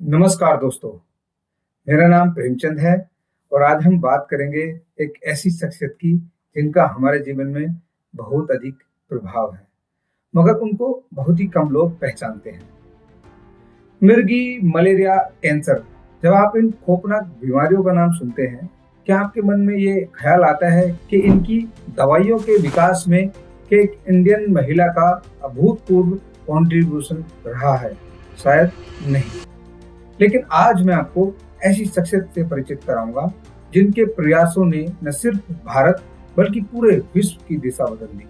नमस्कार दोस्तों, मेरा नाम प्रेमचंद है और आज हम बात करेंगे एक ऐसी शख्सियत की जिनका हमारे जीवन में बहुत अधिक प्रभाव है, मगर उनको बहुत ही कम लोग पहचानते हैं। मिर्गी, मलेरिया, कैंसर। जब आप इन खौफनाक बीमारियों का नाम सुनते हैं, क्या आपके मन में ये ख्याल आता है कि इनकी दवाइयों के विकास में कि एक इंडियन महिला का अभूतपूर्व कॉन्ट्रीब्यूशन रहा है? शायद नहीं। लेकिन आज मैं आपको ऐसी शख्सियत से परिचित कराऊंगा जिनके प्रयासों ने न सिर्फ भारत बल्कि पूरे विश्व की दिशा बदल दी।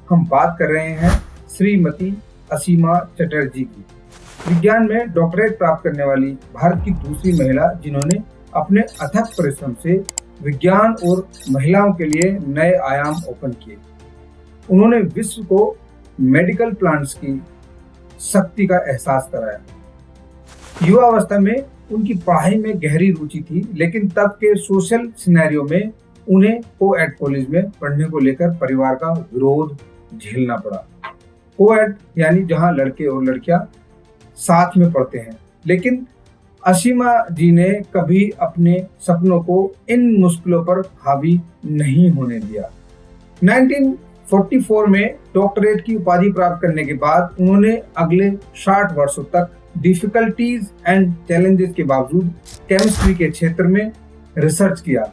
हम बात कर रहे हैं श्रीमती असीमा चटर्जी की। विज्ञान में डॉक्टरेट प्राप्त करने वाली भारत की दूसरी महिला जिन्होंने अपने अथक परिश्रम से विज्ञान और महिलाओं के लिए नए आयाम ओपन किए। उन्होंने विश्व को मेडिकल प्लांट्स की शक्ति का एहसास कराया। युवावस्था में उनकी पढ़ाई में गहरी रुचि थी, लेकिन तब के सोशल सिनेरियो में उन्हें कोएड कॉलेज में पढ़ने को लेकर परिवार का विरोध झेलना पड़ा। कोएड यानी जहां लड़के और लड़कियां साथ में पढ़ते हैं। लेकिन असीमा जी ने कभी अपने सपनों को इन मुश्किलों पर हावी नहीं होने दिया। 1944 में डॉक्टरेट की उपाधि प्राप्त करने के बाद उन्होंने अगले 60 वर्षों तक डिफिकल्टीज एंड चैलेंजेस के बावजूद केमिस्ट्री के क्षेत्र में रिसर्च किया।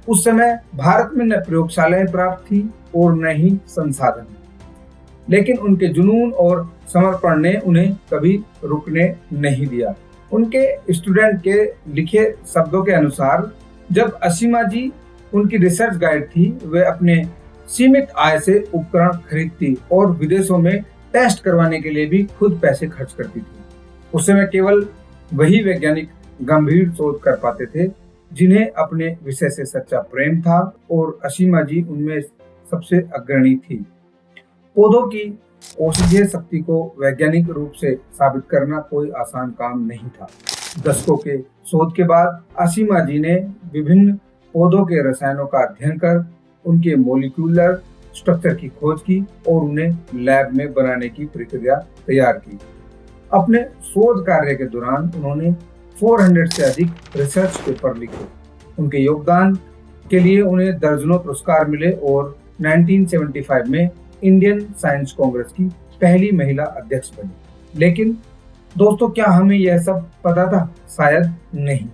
उस समय भारत में न प्रयोगशालाएं प्राप्त थी और न ही संसाधन, लेकिन उनके जुनून और समर्पण ने उन्हें कभी रुकने नहीं दिया। उनके स्टूडेंट के लिखे शब्दों के अनुसार, जब असीमा जी उनकी रिसर्च गाइड थी, वे अपने सीमित आय से उपकरण खरीदती और विदेशों में टेस्ट करवाने के लिए भी खुद पैसे खर्च करती थी। उस समय केवल वही वैज्ञानिक गंभीर शोध कर पाते थे जिन्हें अपने विषय से सच्चा प्रेम था, और असीमा जी उनमें सबसे अग्रणी थी। पौधों की औषधीय शक्ति को वैज्ञानिक रूप से साबित करना कोई आसान काम नहीं था। दशकों के शोध के बाद असीमा जी ने विभिन्न पौधों के रसायनों का अध्ययन कर उनके मॉलिक्यूलर स्ट्रक्चर की खोज की और उन्हें लैब में बनाने की प्रक्रिया तैयार की। अपने शोध कार्य के दौरान उन्होंने 400 से अधिक रिसर्च पेपर लिखे। उनके योगदान के लिए उन्हें दर्जनों पुरस्कार मिले और 1975 में इंडियन साइंस कांग्रेस की पहली महिला अध्यक्ष बनी। लेकिन दोस्तों, क्या हमें यह सब पता था? शायद नहीं।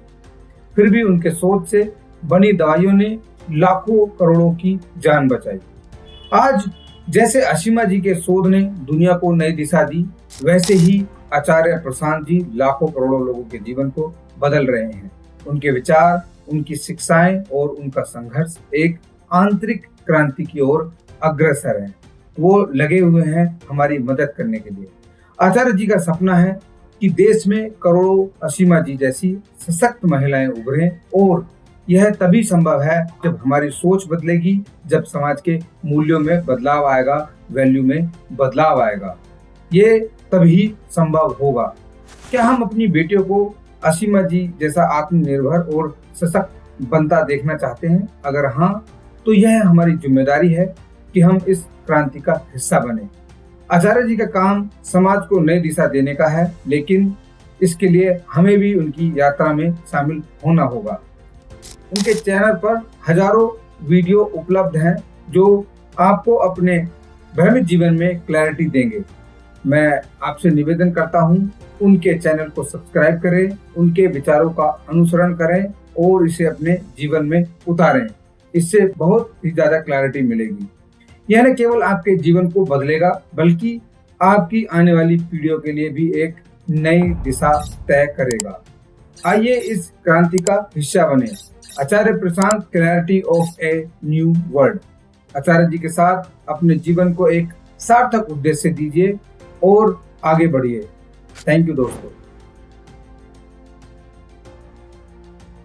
फिर भी उनके शोध से बनी दवाइयों ने लाखों करोड़ों की जान बचाई। आज जैसे असीमा जी के शोध ने दुनिया को नई दिशा दी, वैसे ही आचार्य प्रशांत जी लाखों करोड़ों लोगों के जीवन को बदल रहे हैं। उनके विचार, उनकी शिक्षाएं और उनका संघर्ष एक आंतरिक क्रांति की ओर अग्रसर है। वो लगे हुए हैं हमारी मदद करने के लिए। आचार्य जी का सपना है कि देश में करोड़ों असीमा जी जैसी सशक्त महिलाएं उभरें, और यह तभी संभव है जब हमारी सोच बदलेगी, जब समाज के मूल्यों में बदलाव आएगा, वैल्यू में बदलाव आएगा। ये तभी संभव होगा। क्या हम अपनी बेटियों को असीमा जी जैसा आत्मनिर्भर और सशक्त बनता देखना चाहते हैं? अगर हाँ, तो यह हमारी जिम्मेदारी है कि हम इस क्रांति का हिस्सा बने। आचार्य जी का काम समाज को नई दिशा देने का है, लेकिन इसके लिए हमें भी उनकी यात्रा में शामिल होना होगा। उनके चैनल पर हजारों वीडियो उपलब्ध हैं जो आपको अपने भ्रमित जीवन में क्लैरिटी देंगे। मैं आपसे निवेदन करता हूं, उनके चैनल को सब्सक्राइब करें, उनके विचारों का अनुसरण करें और इसे अपने जीवन में उतारें। इससे बहुत ही ज्यादा क्लैरिटी मिलेगी। यह न केवल आपके जीवन को बदलेगा, बल्कि आपकी आने वाली पीढ़ियों के लिए भी एक नई दिशा तय करेगा। आइए इस क्रांति का हिस्सा बने। Acharya Prashant, clarity of a new world. Acharya ji के साथ अपने जीवन को एक सार्थक उद्देश्य दीजिए और आगे बढ़िए। थैंक यू दोस्तों।